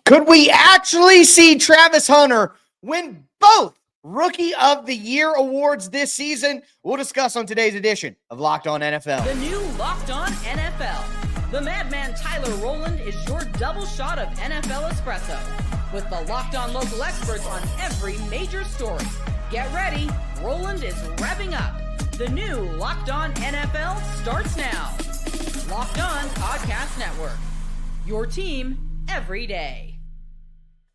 Could we actually see Travis Hunter win both Rookie of the Year awards this season? We'll discuss on today's edition of Locked On NFL. The new Locked On NFL. The madman Tyler Rowland is your double shot of NFL espresso with the Locked On local experts on every major story. Get ready. Rowland is revving up. The new Locked On NFL starts now. Locked On Podcast Network. Your team every day.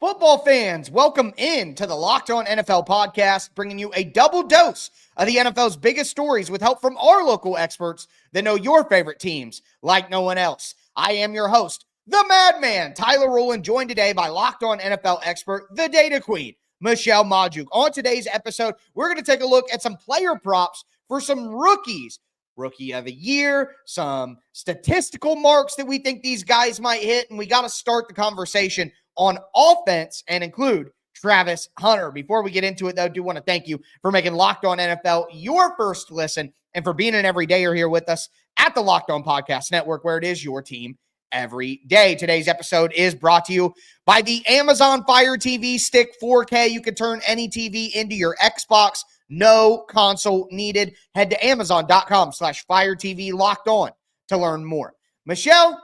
Football fans, welcome in to the Locked On NFL podcast, bringing you a double dose of the NFL's biggest stories with help from our local experts that know your favorite teams like no one else. I am your host, the madman, Tyler Rowland, joined today by Locked On NFL expert, the data queen, Michelle Majuk. On today's episode, we're going to take a look at some player props for some rookies. Rookie of the Year, some statistical marks that we think these guys might hit, and we got to start the conversation on offense and include Travis Hunter. Before we get into it, though, I do want to thank you for making Locked On NFL your first listen and for being an everydayer here with us at the Locked On Podcast Network, where it is your team every day. Today's episode is brought to you by the Amazon Fire TV Stick 4K. You can turn any TV into your Xbox. No console needed. Head to Amazon.com/Fire TV Locked On to learn more. Michelle,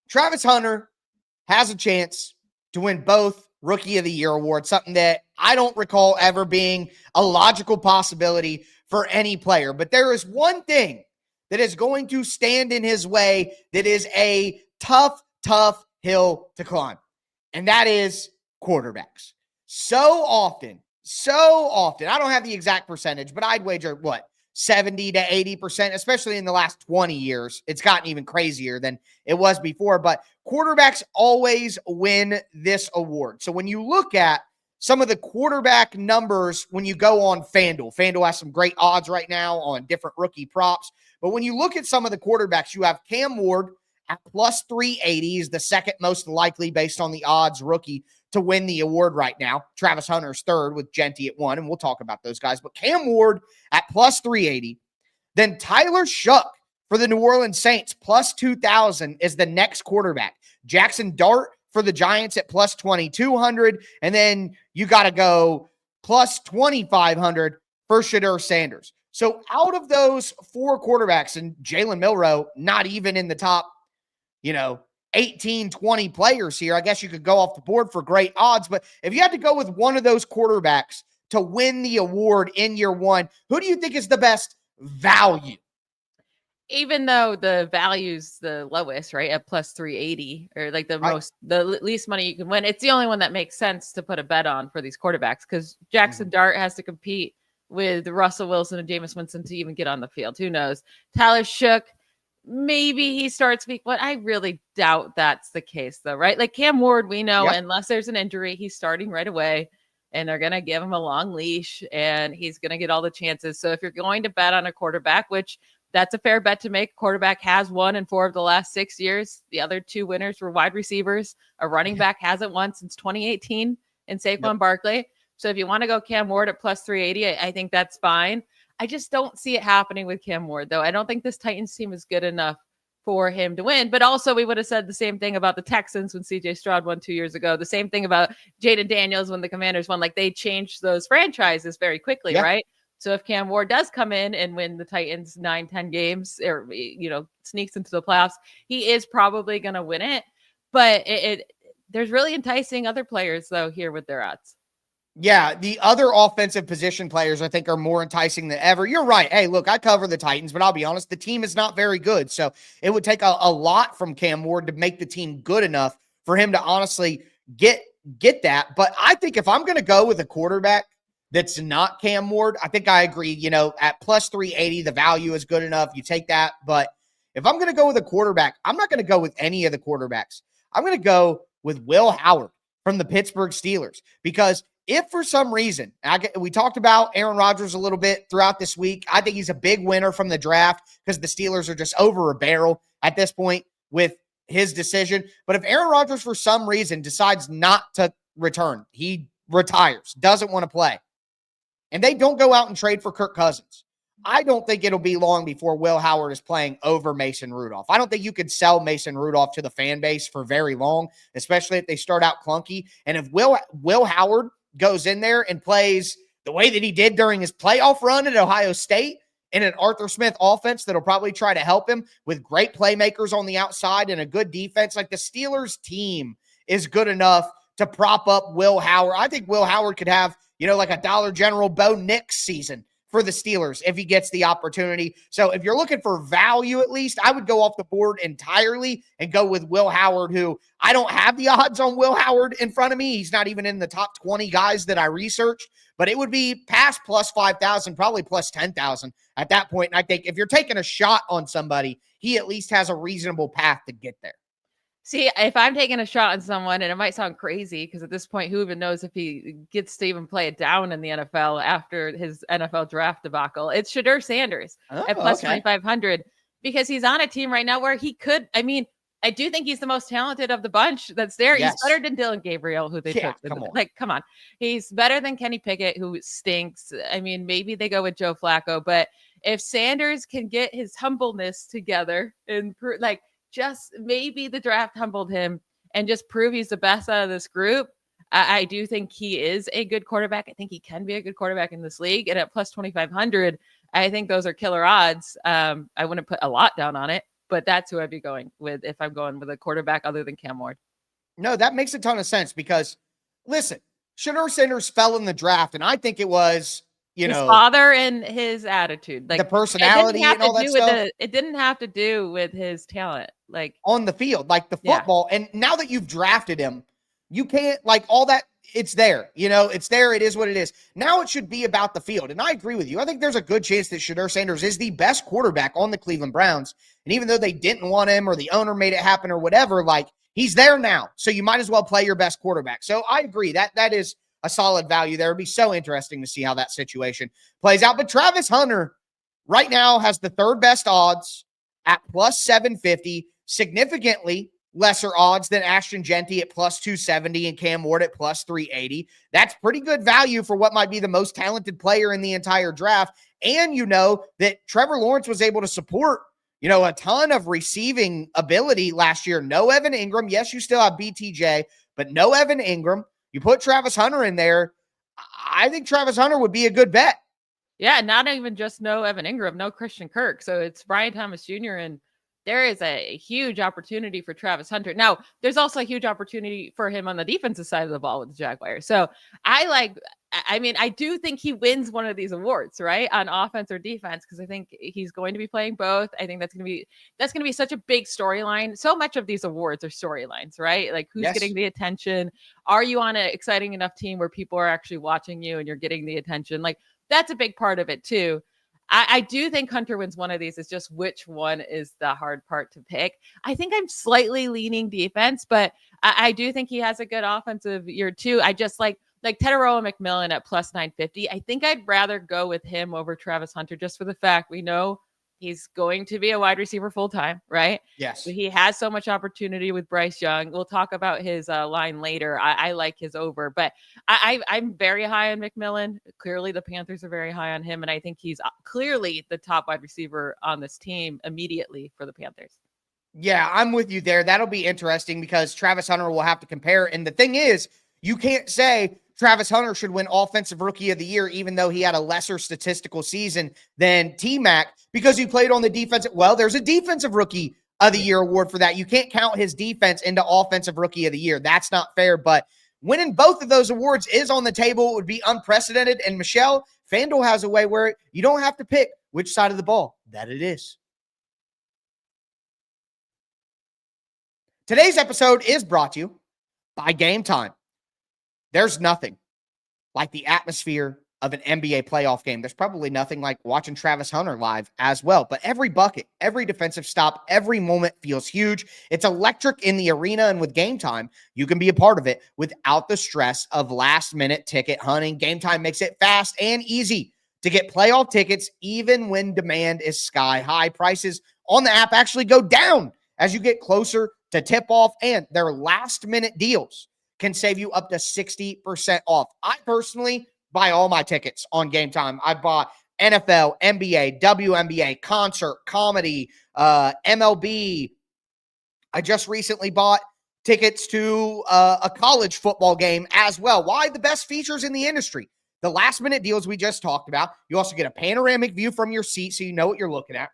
Travis Hunter has a chance to win both Rookie of the Year awards, something that I don't recall ever being a logical possibility for any player. But there is one thing that is going to stand in his way that is a tough hill to climb, and that is quarterbacks. So often, I don't have the exact percentage, but I'd wager, 70 to 80%, especially in the last 20 years. It's gotten even crazier than it was before, but quarterbacks always win this award. So when you look at some of the quarterback numbers, when you go on FanDuel has some great odds right now on different rookie props. But when you look at some of the quarterbacks, you have Cam Ward at plus 380 is the second most likely based on the odds rookie to win the award right now. Travis Hunter's third with Jeanty at 1, and we'll talk about those guys. But Cam Ward at plus 380. Then Tyler Shough for the New Orleans Saints, plus 2,000 is the next quarterback. Jackson Dart for the Giants at plus 2,200. And then you got to go plus 2,500 for Shedeur Sanders. So out of those four quarterbacks, and Jalen Milroe, not even in the top, 18, 20 players here. I guess you could go off the board for great odds, but if you had to go with one of those quarterbacks to win the award in year one, who do you think is the best value? Even though the value's the lowest, right, at plus 380, or like the least money you can win, it's the only one that makes sense to put a bet on for these quarterbacks, because Jackson Dart has to compete with Russell Wilson and Jameis Winston to even get on the field. Who knows? Tyler Shough, maybe he starts week one. I really doubt that's the case, though, right? Like Cam Ward, we know, unless there's an injury, he's starting right away, and they're going to give him a long leash, and he's going to get all the chances. So if you're going to bet on a quarterback, which that's a fair bet to make, quarterback has won in 4 of the last 6 years. The other 2 winners were wide receivers. A running back hasn't won since 2018 in Saquon Barkley. So if you want to go Cam Ward at plus 380, I think that's fine. I just don't see it happening with Cam Ward, though. I don't think this Titans team is good enough for him to win. But also, we would have said the same thing about the Texans when CJ Stroud won 2 years ago. The same thing about Jaden Daniels when the Commanders won. Like, they changed those franchises very quickly, right? So if Cam Ward does come in and win the Titans 9-10 games, or sneaks into the playoffs, he is probably going to win it. But there's really enticing other players, though, here with their odds. Yeah, the other offensive position players, I think, are more enticing than ever. You're right. Hey, look, I cover the Titans, but I'll be honest, the team is not very good. So it would take a lot from Cam Ward to make the team good enough for him to honestly get that. But I think if I'm going to go with a quarterback that's not Cam Ward, I think I agree. At plus 380, the value is good enough. You take that. But if I'm going to go with a quarterback, I'm not going to go with any of the quarterbacks. I'm going to go with Will Howard from the Pittsburgh Steelers, because if for some reason, we talked about Aaron Rodgers a little bit throughout this week, I think he's a big winner from the draft because the Steelers are just over a barrel at this point with his decision. But if Aaron Rodgers for some reason decides not to return, he retires, doesn't want to play, and they don't go out and trade for Kirk Cousins, I don't think it'll be long before Will Howard is playing over Mason Rudolph. I don't think you could sell Mason Rudolph to the fan base for very long, especially if they start out clunky. And if Will Howard goes in there and plays the way that he did during his playoff run at Ohio State in an Arthur Smith offense that'll probably try to help him with great playmakers on the outside and a good defense, like the Steelers team is good enough to prop up Will Howard. I think Will Howard could have, like a Dollar General Bo Nix season for the Steelers if he gets the opportunity. So if you're looking for value, at least, I would go off the board entirely and go with Will Howard, who I don't have the odds on Will Howard in front of me. He's not even in the top 20 guys that I researched, but it would be past plus 5,000, probably plus 10,000 at that point. And I think if you're taking a shot on somebody, he at least has a reasonable path to get there. See, if I'm taking a shot on someone, and it might sound crazy because at this point, who even knows if he gets to even play it down in the NFL after his NFL draft debacle? It's Shedeur Sanders at plus 2,500 because he's on a team right now where he could. I mean, I do think he's the most talented of the bunch that's there. Yes. He's better than Dylan Gabriel, who they took. Come on. He's better than Kenny Pickett, who stinks. I mean, maybe they go with Joe Flacco, but if Sanders can get his humbleness together and just maybe the draft humbled him and just prove he's the best out of this group. I do think he is a good quarterback. I think he can be a good quarterback in this league. And at plus 2,500, I think those are killer odds. I wouldn't put a lot down on it, but that's who I'd be going with if I'm going with a quarterback other than Cam Ward. No, that makes a ton of sense because, listen, Shedeur Sanders fell in the draft, and I think it was his father and his attitude, the personality and all that stuff. It didn't have to do with his talent, on the field, like the football. Yeah. And now that you've drafted him, you can't all that. It's there, it's there. It is what it is. Now it should be about the field. And I agree with you. I think there's a good chance that Shedeur Sanders is the best quarterback on the Cleveland Browns. And even though they didn't want him or the owner made it happen or whatever, he's there now. So you might as well play your best quarterback. So I agree that is a solid value there. It'd be so interesting to see how that situation plays out. But Travis Hunter right now has the third best odds at plus 750, significantly lesser odds than Ashton Jeanty at plus 270 and Cam Ward at plus 380. That's pretty good value for what might be the most talented player in the entire draft. And that Trevor Lawrence was able to support, a ton of receiving ability last year. No Evan Ingram. Yes, you still have BTJ, but no Evan Ingram. You put Travis Hunter in there, I think Travis Hunter would be a good bet. Yeah, not even just no Evan Ingram, no Christian Kirk. So it's Brian Thomas Jr., and there is a huge opportunity for Travis Hunter. Now, there's also a huge opportunity for him on the defensive side of the ball with the Jaguars. So I do think he wins one of these awards, right? On offense or defense, because I think he's going to be playing both. I think that's going to be such a big storyline. So much of these awards are storylines, right? Who's getting the attention? Are you on an exciting enough team where people are actually watching you and you're getting the attention? That's a big part of it too. I do think Hunter wins one of these. It's just which one is the hard part to pick. I think I'm slightly leaning defense, but I do think he has a good offensive year too. I just like Teteroa McMillan at plus 950. I think I'd rather go with him over Travis Hunter just for the fact we know he's going to be a wide receiver full-time, right? Yes. He has so much opportunity with Bryce Young. We'll talk about his line later. I like his over, but I'm very high on McMillan. Clearly the Panthers are very high on him, and I think he's clearly the top wide receiver on this team immediately for the Panthers. Yeah, I'm with you there. That'll be interesting because Travis Hunter will have to compare. And the thing is, you can't say Travis Hunter should win Offensive Rookie of the Year, even though he had a lesser statistical season than T-Mac, because he played on the defense. Well, there's a Defensive Rookie of the Year award for that. You can't count his defense into Offensive Rookie of the Year. That's not fair, but winning both of those awards is on the table. It would be unprecedented. And Michelle, FanDuel has a way where you don't have to pick which side of the ball that it is. Today's episode is brought to you by Gametime. There's nothing like the atmosphere of an NBA playoff game. There's probably nothing like watching Travis Hunter live as well. But every bucket, every defensive stop, every moment feels huge. It's electric in the arena, and with Gametime, you can be a part of it without the stress of last-minute ticket hunting. Gametime makes it fast and easy to get playoff tickets even when demand is sky high. Prices on the app actually go down as you get closer to tip-off, and their last-minute deals can save you up to 60% off. I personally buy all my tickets on Gametime. I bought NFL, NBA, WNBA, concert, comedy, MLB. I just recently bought tickets to a college football game as well. Why? The best features in the industry. The last minute deals we just talked about. You also get a panoramic view from your seat so you know what you're looking at.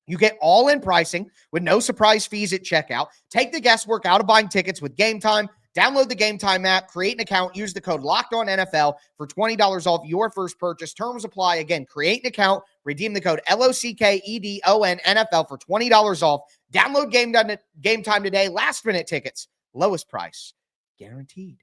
You get all-in pricing with no surprise fees at checkout. Take the guesswork out of buying tickets with Gametime. Download the Gametime app, create an account, use the code LOCKEDONNFL for $20 off your first purchase. Terms apply. Again, create an account, redeem the code LOCKEDONNFL for $20 off. Download Gametime today. Last-minute tickets, lowest price, guaranteed.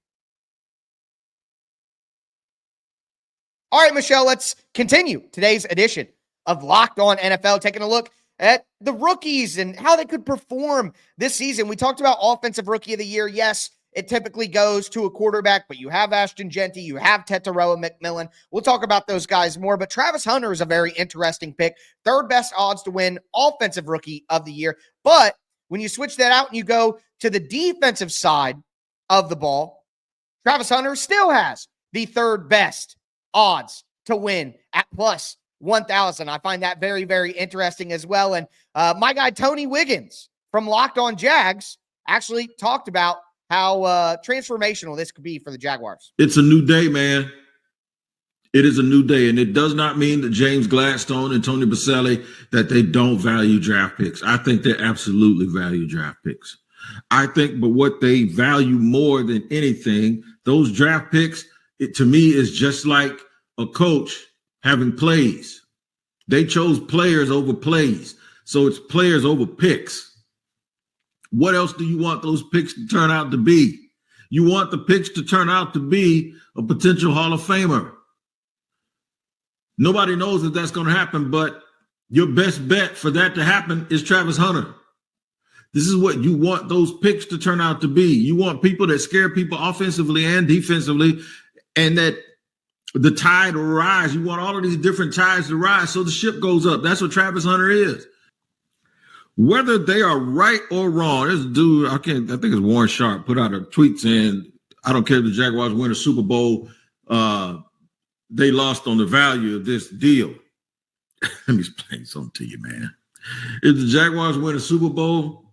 All right, Michelle, let's continue today's edition of Locked On NFL, taking a look at the rookies and how they could perform this season. We talked about Offensive Rookie of the Year. Yes, it typically goes to a quarterback, but you have Ashton Jeanty, you have Tetaroa McMillan. We'll talk about those guys more, but Travis Hunter is a very interesting pick. Third best odds to win Offensive Rookie of the Year. But when you switch that out and you go to the defensive side of the ball, Travis Hunter still has the third best odds to win at plus 1,000. I find that very, very interesting as well. And my guy, Tony Wiggins from Locked On Jags, actually talked about how transformational this could be for the Jaguars. It's a new day, man. It is a new day. And it does not mean that James Gladstone and Tony Baselli, that they don't value draft picks. I think they absolutely value draft picks. I think, but what they value more than anything, those draft picks, it to me is just like a coach having plays. They chose players over plays. So it's players over picks. What else do you want those picks to turn out to be? You want the picks to turn out to be a potential Hall of Famer. Nobody knows if that's going to happen, but your best bet for that to happen is Travis Hunter. This is what you want those picks to turn out to be. You want people that scare people offensively and defensively, and that the tide will rise. You want all of these different tides to rise so the ship goes up. That's what Travis Hunter is. Whether they are right or wrong, this dude, I think it's Warren Sharp, put out a tweet saying, I don't care if the Jaguars win a Super Bowl, they lost on the value of this deal. Let me explain something to you, man. If the Jaguars win a Super Bowl,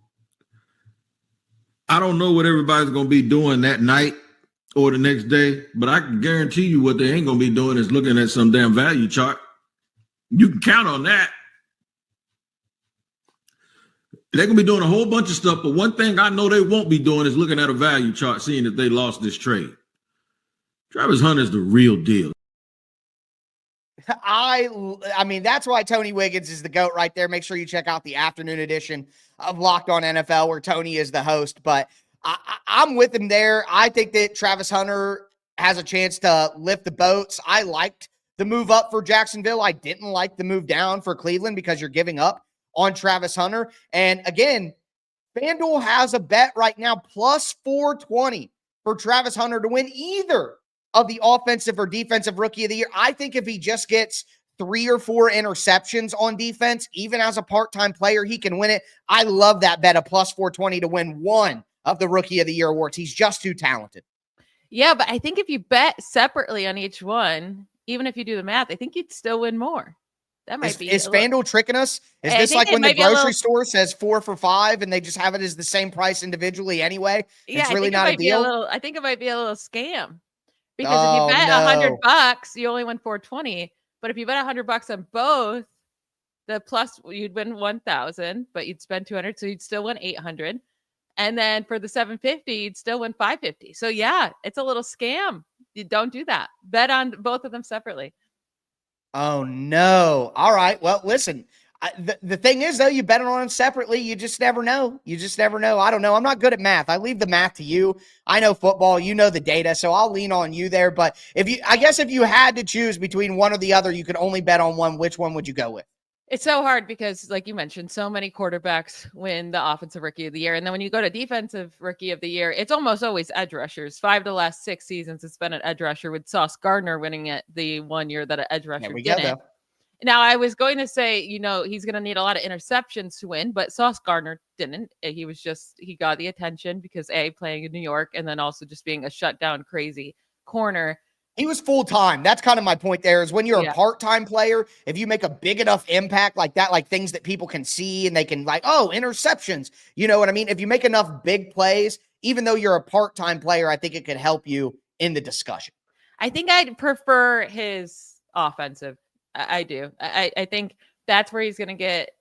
I don't know what everybody's going to be doing that night or the next day, but I can guarantee you what they ain't going to be doing is looking at some damn value chart. You can count on that. They're going to be doing a whole bunch of stuff, but one thing I know they won't be doing is looking at a value chart, seeing if they lost this trade. Travis Hunter's the real deal. I mean, that's why Tony Wiggins is the GOAT right there. Make sure you check out the afternoon edition of Locked On NFL where Tony is the host, but I'm with him there. I think that Travis Hunter has a chance to lift the boats. I liked the move up for Jacksonville. I didn't like the move down for Cleveland because you're giving up on Travis Hunter. And again, FanDuel has a bet right now, plus 420 for Travis Hunter to win either of the offensive or defensive rookie of the year. I think if he just gets 3 or 4 interceptions on defense, even as a part-time player, he can win it. I love that bet of plus 420 to win one of the rookie of the year awards. He's just too talented. Yeah, but I think if you bet separately on each one, even if you do the math, I think you'd still win more. That might be. Is FanDuel tricking us? Is this like when the grocery store says 4 for $5 and they just have it as the same price individually anyway? Yeah, it's really not a deal. I think it might be a little scam because if you bet $100, you only win 420. But if you bet $100 on both, the plus you'd win 1,000, but you'd spend 200, so you'd still win 800. And then for the 750, you'd still win 550. So yeah, it's a little scam. You don't do that. Bet on both of them separately. Oh, no. All right. Well, listen, the thing is, though, you bet on them separately. You just never know. You just never know. I don't know. I'm not good at math. I leave the math to you. I know football. You know the data, so I'll lean on you there. But I guess if you had to choose between one or the other, you could only bet on one. Which one would you go with? It's so hard because, like you mentioned, so many quarterbacks win the offensive rookie of the year. And then when you go to defensive rookie of the year, it's almost always edge rushers. 5 of the last 6 seasons, it's been an edge rusher with Sauce Gardner winning it the one year that an edge rusher didn't. Now, I was going to say, he's going to need a lot of interceptions to win, but Sauce Gardner didn't. He got the attention because playing in New York and then also just being a shutdown crazy corner. He was full-time. That's kind of my point there is when you're a part-time player, if you make a big enough impact like that, like things that people can see and they can like, oh, interceptions, you know what I mean? If you make enough big plays, even though you're a part-time player, I think it could help you in the discussion. I think I'd prefer his offensive. I do. I think that's where he's going to get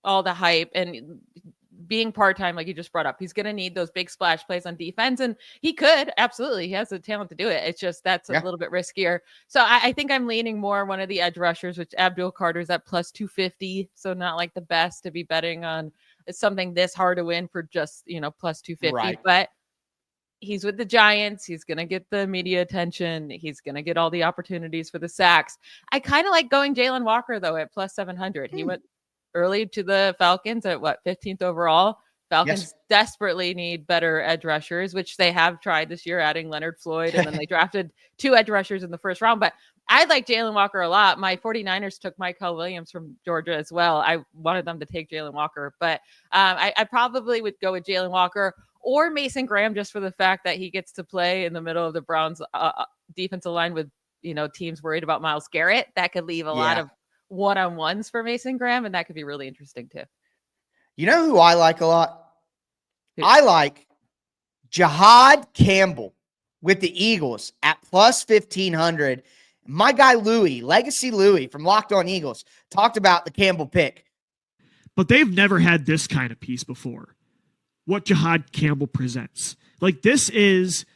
all the hype, and being part-time, like you just brought up, he's going to need those big splash plays on defense, and he could absolutely, he has the talent to do it. It's just that's a little bit riskier. So I think I'm leaning more one of the edge rushers, which Abdul Carter's at plus 250. So not like the best to be betting on something this hard to win for just, plus 250, but he's with the Giants. He's going to get the media attention. He's going to get all the opportunities for the sacks. I kind of like going Jalen Walker though at plus 700. He went early to the Falcons at 15th overall. Falcons desperately need better edge rushers, which they have tried this year, adding Leonard Floyd, and then they drafted 2 edge rushers in the first round. But I like Jalen Walker a lot. My 49ers took Michael Williams from Georgia as well. I wanted them to take Jalen Walker, but I probably would go with Jalen Walker or Mason Graham just for the fact that he gets to play in the middle of the Browns defensive line with, teams worried about Myles Garrett. That could leave a lot of one-on-ones for Mason Graham, and that could be really interesting too. You know who I like a lot? I like Jihaad Campbell with the Eagles at plus 1,500. My guy Louie, Legacy Louie from Locked On Eagles, talked about the Campbell pick. But they've never had this kind of piece before. What Jihaad Campbell presents. Like this is,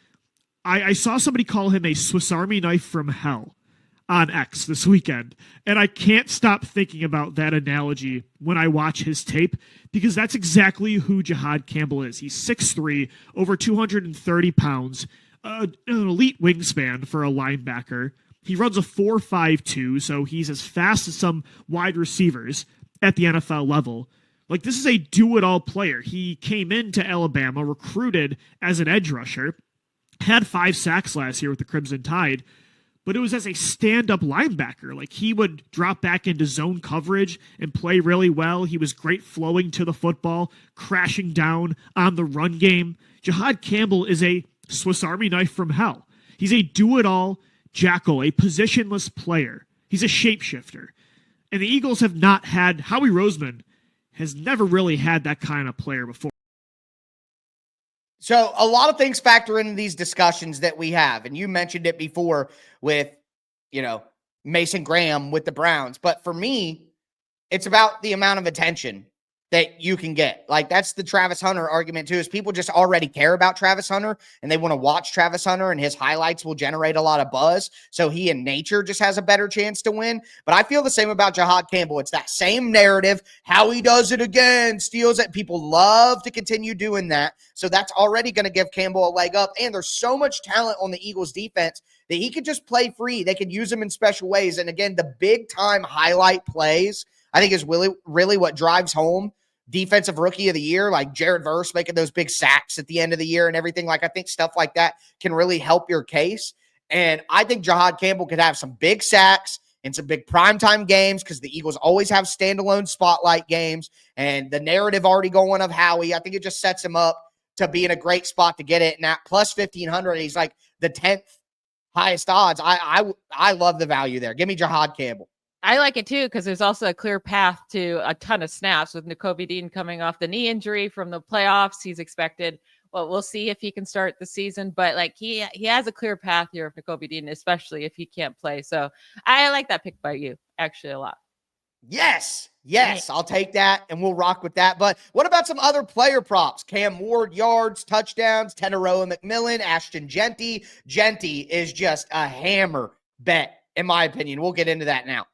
I saw somebody call him a Swiss Army knife from hell on X this weekend. And I can't stop thinking about that analogy when I watch his tape, because that's exactly who Jihaad Campbell is. He's 6'3", over 230 pounds, an elite wingspan for a linebacker. He runs a 4.52, so he's as fast as some wide receivers at the NFL level. Like, this is a do-it-all player. He came into Alabama, recruited as an edge rusher, had 5 sacks last year with the Crimson Tide, but it was as a stand-up linebacker. Like, he would drop back into zone coverage and play really well. He was great flowing to the football, crashing down on the run game. Jihaad Campbell is a Swiss Army knife from hell. He's a do-it-all jackal, a positionless player. He's a shapeshifter. And the Eagles have not had, Howie Roseman has never really had that kind of player before. So a lot of things factor into these discussions that we have. And you mentioned it before with, Mason Graham with the Browns. But for me, it's about the amount of attention that you can get. Like, that's the Travis Hunter argument too, is people just already care about Travis Hunter and they want to watch Travis Hunter, and his highlights will generate a lot of buzz. So he in nature just has a better chance to win. But I feel the same about Jihaad Campbell. It's that same narrative, how he does it again, steals it. People love to continue doing that. So that's already going to give Campbell a leg up. And there's so much talent on the Eagles defense that he could just play free. They could use him in special ways. And again, the big time highlight plays, I think, is really what drives home Defensive Rookie of the Year, like Jared Verse making those big sacks at the end of the year and everything. Like, I think stuff like that can really help your case. And I think Jihaad Campbell could have some big sacks in some big primetime games, because the Eagles always have standalone spotlight games, and the narrative already going of Howie. I think it just sets him up to be in a great spot to get it. And at plus 1,500, he's like the 10th highest odds. I love the value there. Give me Jihaad Campbell. I like it too, because there's also a clear path to a ton of snaps with Nakobe Dean coming off the knee injury from the playoffs. He's expected. Well, we'll see if he can start the season, but like he has a clear path here of Nakobe Dean, especially if he can't play. So I like that pick by you actually a lot. Yes, I'll take that, and we'll rock with that. But what about some other player props? Cam Ward, yards, touchdowns, Teneroa McMillan, Ashton Jeanty. Jeanty is just a hammer bet, in my opinion. We'll get into that now.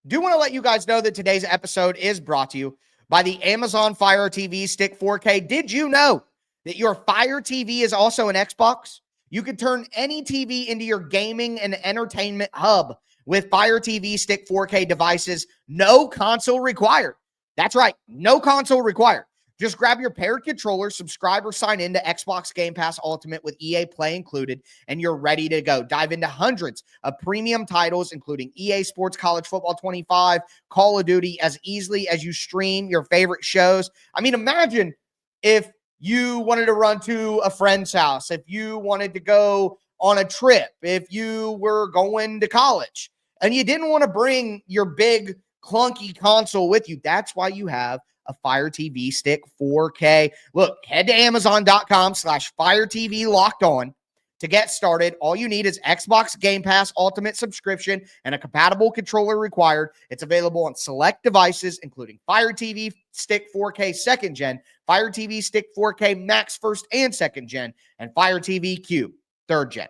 Do want to let you guys know that today's episode is brought to you by the Amazon Fire TV Stick 4K. Did you know that your Fire TV is also an Xbox? You can turn any TV into your gaming and entertainment hub with Fire TV Stick 4K devices. No console required. That's right, no console required. Just grab your paired controller, subscribe or sign in to Xbox Game Pass Ultimate with EA Play included, and you're ready to go. Dive into hundreds of premium titles, including EA Sports College Football 25, Call of Duty, as easily as you stream your favorite shows. I mean, imagine if you wanted to run to a friend's house, if you wanted to go on a trip, if you were going to college and you didn't want to bring your big clunky console with you. That's why you have a Fire TV Stick 4K. Look, head to Amazon.com/Fire TV Locked On to get started. All you need is Xbox Game Pass Ultimate subscription and a compatible controller required. It's available on select devices, including Fire TV Stick 4K 2nd Gen, Fire TV Stick 4K Max 1st and 2nd Gen, and Fire TV Cube 3rd Gen.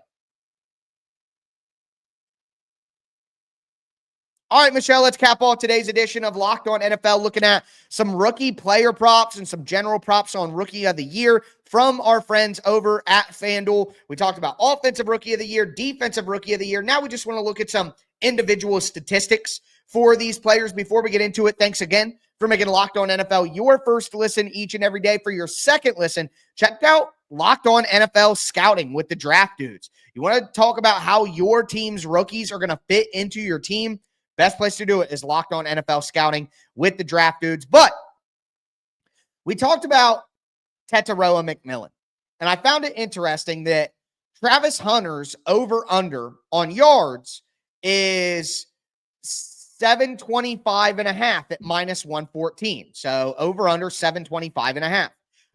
All right, Michelle, let's cap off today's edition of Locked On NFL, looking at some rookie player props and some general props on Rookie of the Year from our friends over at FanDuel. We talked about Offensive Rookie of the Year, Defensive Rookie of the Year. Now we just want to look at some individual statistics for these players. Before we get into it, thanks again for making Locked On NFL your first listen each and every day. For your second listen, check out Locked On NFL Scouting with the Draft Dudes. You want to talk about how your team's rookies are going to fit into your team? Best place to do it is Locked On NFL Scouting with the Draft Dudes. But we talked about Tetairoa McMillan, and I found it interesting that Travis Hunter's over-under on yards is 725.5 at -114. So over-under 725.5.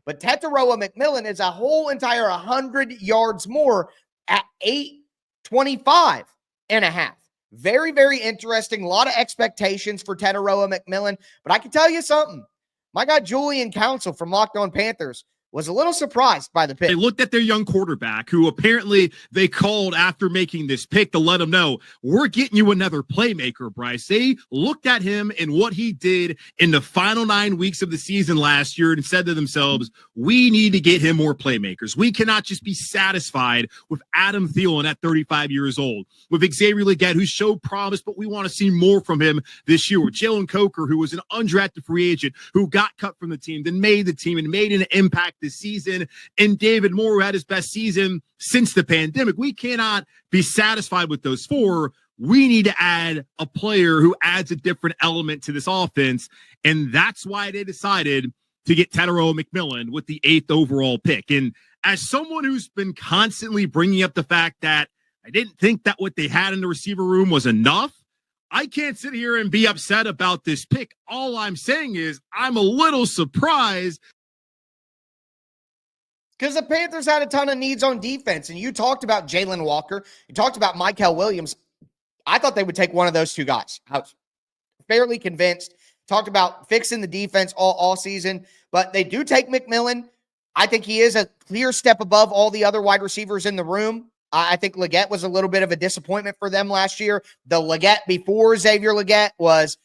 But Tetairoa McMillan is a whole entire 100 yards more at 825.5. Very, very interesting. A lot of expectations for Tetairoa McMillan. But I can tell you something. My guy Julian Council from Locked On Panthers was a little surprised by the pick. They looked at their young quarterback, who apparently they called after making this pick to let him know, we're getting you another playmaker, Bryce. They looked at him and what he did in the final 9 weeks of the season last year and said to themselves, we need to get him more playmakers. We cannot just be satisfied with Adam Thielen at 35 years old, with Xavier Legette, who showed promise, but we want to see more from him this year, with Jalen Coker, who was an undrafted free agent, who got cut from the team, then made the team and made an impact this season, and David Moore, who had his best season since the pandemic. We cannot be satisfied with those four. We need to add a player who adds a different element to this offense, and that's why they decided to get Tetairoa McMillan with the 8th overall pick. And as someone who's been constantly bringing up the fact that I didn't think that what they had in the receiver room was enough, I can't sit here and be upset about this pick. All I'm saying is I'm a little surprised, because the Panthers had a ton of needs on defense, and you talked about Jalen Walker. You talked about Mykel Williams. I thought they would take one of those two guys. I was fairly convinced. Talked about fixing the defense all season, but they do take McMillan. I think he is a clear step above all the other wide receivers in the room. I think Legette was a little bit of a disappointment for them last year. The Legette before Xavier Legette was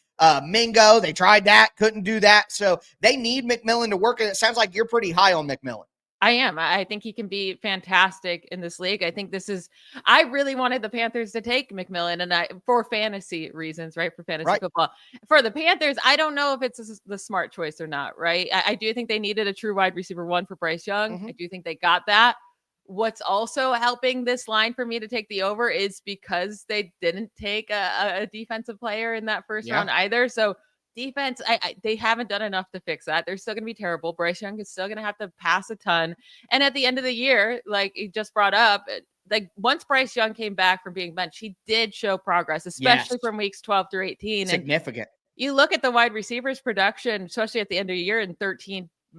Mingo. They tried that, couldn't do that. So they need McMillan to work. And it sounds like you're pretty high on McMillan. I am. I think he can be fantastic in this league. I think I really wanted the Panthers to take McMillan, and for fantasy reasons, right? For fantasy football. For the Panthers, I don't know if it's the smart choice or not, right? I do think they needed a true wide receiver one for Bryce Young. Mm-hmm. I do think they got that. What's also helping this line for me to take the over is because they didn't take a defensive player in that first round either. So defense, they haven't done enough to fix that. They're still going to be terrible. Bryce Young is still going to have to pass a ton. And at the end of the year, like you just brought up, like once Bryce Young came back from being benched, he did show progress, especially from weeks 12 through 18. Significant. And you look at the wide receivers production, especially at the end of the year in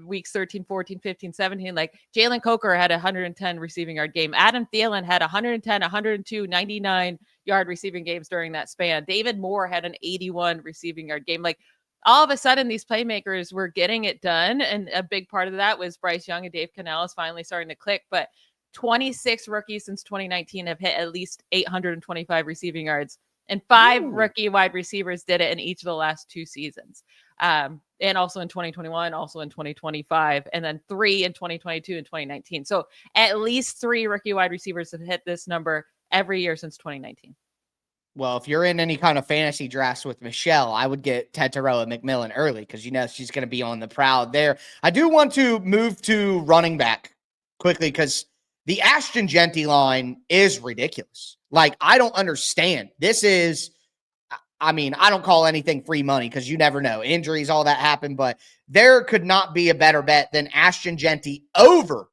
weeks 13, 14, 15, 17, like Jalen Coker had a 110 receiving yard game. Adam Thielen had 110, 102, 99 yard receiving games during that span. David Moore had an 81 receiving yard game. Like all of a sudden these playmakers were getting it done. And a big part of that was Bryce Young and Dave Canales finally starting to click. But 26 rookies since 2019 have hit at least 825 receiving yards. And 5 rookie wide receivers did it in each of the last 2 seasons. And also in 2021, also in 2025, and then 3 in 2022 and 2019. So at least 3 rookie wide receivers have hit this number every year since 2019. Well, if you're in any kind of fantasy drafts with Michelle, I would get Tetairoa McMillan early because you know she's going to be on the prowl there. I do want to move to running back quickly because the Ashton Jeanty line is ridiculous. Like, I don't understand. I mean, I don't call anything free money because you never know. Injuries, all that happen, but there could not be a better bet than Ashton Jeanty over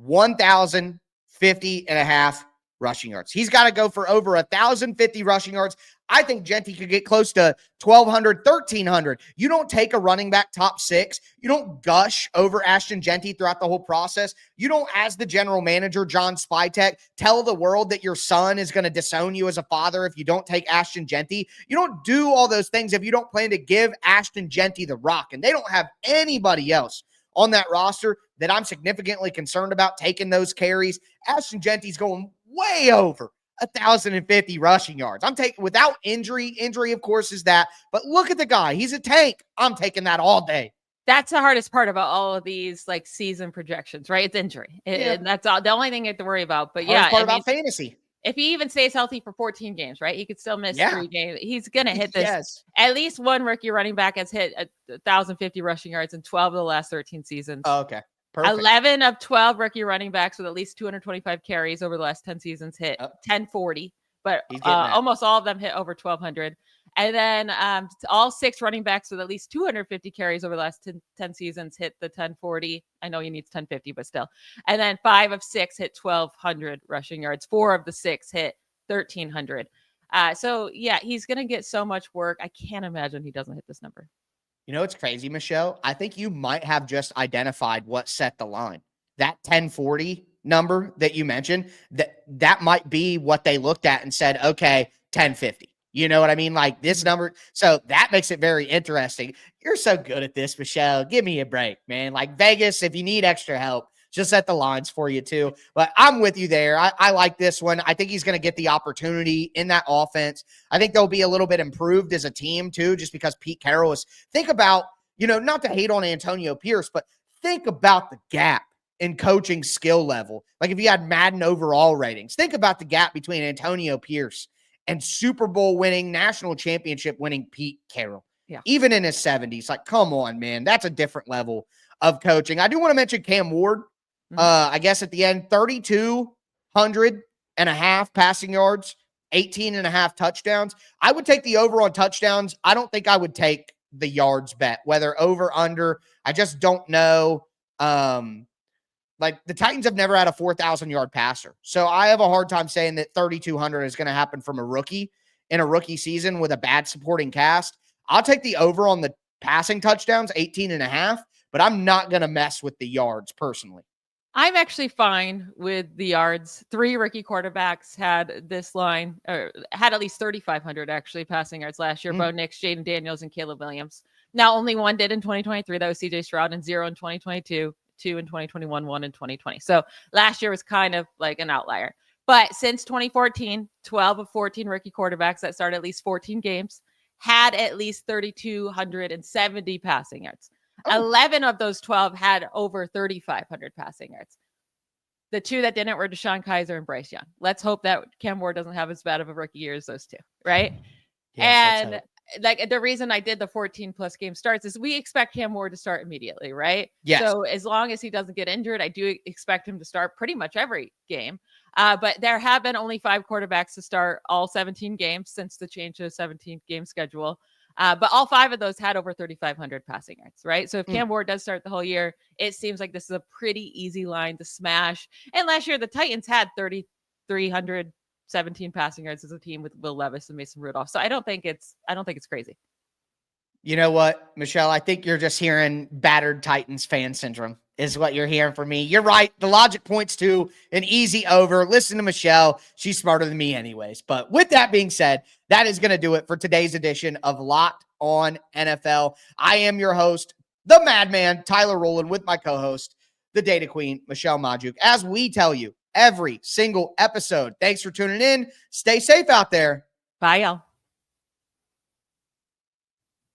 1,050.5 rushing yards. He's got to go for over 1,050 rushing yards. I think Jeanty could get close to 1,200, 1,300. You don't take a running back top 6. You don't gush over Ashton Jeanty throughout the whole process. You don't, as the general manager, John Spytek, tell the world that your son is going to disown you as a father if you don't take Ashton Jeanty. You don't do all those things if you don't plan to give Ashton Jeanty the rock. And they don't have anybody else on that roster that I'm significantly concerned about taking those carries. Ashton Jeanty's going way over 1,050 rushing yards. I'm taking without injury. Injury, of course, is that. But look at the guy. He's a tank. I'm taking that all day. That's the hardest part about all of these like season projections, right? It's injury. And that's all, the only thing you have to worry about. But hardest part about fantasy. If he even stays healthy for 14 games, right? He could still miss 3 games. He's going to hit this. Yes. At least one rookie running back has hit 1,050 rushing yards in 12 of the last 13 seasons. Oh, okay. Perfect. 11 of 12 rookie running backs with at least 225 carries over the last 10 seasons hit 1040, but almost all of them hit over 1,200. And then all 6 running backs with at least 250 carries over the last 10 seasons hit the 1040. I know he needs 1050, but still. And then 5 of 6 hit 1,200 rushing yards. 4 of the 6 hit 1,300. So, yeah, he's going to get so much work. I can't imagine he doesn't hit this number. You know, it's crazy, Michelle. I think you might have just identified what set the line. That 1040 number that you mentioned, that might be what they looked at and said, okay, 1050. You know what I mean? Like this number. So that makes it very interesting. You're so good at this, Michelle. Give me a break, man. Like Vegas, if you need extra help, just set the lines for you too. But I'm with you there. I like this one. I think he's going to get the opportunity in that offense. I think they'll be a little bit improved as a team too, just because Pete Carroll is, think about, you know, not to hate on Antonio Pierce, but think about the gap in coaching skill level. Like if you had Madden overall ratings, think about the gap between Antonio Pierce and Super Bowl winning, national championship winning Pete Carroll. Yeah. Even in his 70s. Like, come on, man. That's a different level of coaching. I do want to mention Cam Ward. I guess at the end, 3,200.5 passing yards, 18.5 touchdowns. I would take the over on touchdowns. I don't think I would take the yards bet, whether over, under. I just don't know. Like the Titans have never had a 4,000-yard passer. So I have a hard time saying that 3,200 is going to happen from a rookie in a rookie season with a bad supporting cast. I'll take the over on the passing touchdowns, 18.5, but I'm not going to mess with the yards personally. I'm actually fine with the yards. 3 rookie quarterbacks had this line, or had at least 3,500 actually passing yards last year. Bo Nix, Jaden Daniels, and Caleb Williams. Now, only one did in 2023. That was CJ Stroud, and 0 in 2022, 2 in 2021, 1 in 2020. So last year was kind of like an outlier. But since 2014, 12 of 14 rookie quarterbacks that started at least 14 games had at least 3,270 passing yards. 11 of those 12 had over 3,500 passing yards. The 2 that didn't were Deshaun Kaiser and Bryce Young. Let's hope that Cam Ward doesn't have as bad of a rookie year as those 2, right? Yes, and like the reason I did the 14 plus game starts is we expect Cam Ward to start immediately, right? Yes. So as long as he doesn't get injured, I do expect him to start pretty much every game. But there have been only 5 quarterbacks to start all 17 games since the change to a 17-game schedule. But all 5 of those had over 3,500 passing yards, right? So if Cam Ward does start the whole year, it seems like this is a pretty easy line to smash. And last year, the Titans had 3,317 passing yards as a team with Will Levis and Mason Rudolph. So I don't think it's crazy. You know what, Michelle? I think you're just hearing battered Titans fan syndrome is what you're hearing from me. You're right. The logic points to an easy over. Listen to Michelle. She's smarter than me anyways. But with that being said, that is going to do it for today's edition of Locked On NFL. I am your host, the Madman, Tyler Rowland, with my co-host, the Data Queen, Michelle Majuk. As we tell you every single episode, thanks for tuning in. Stay safe out there. Bye, y'all.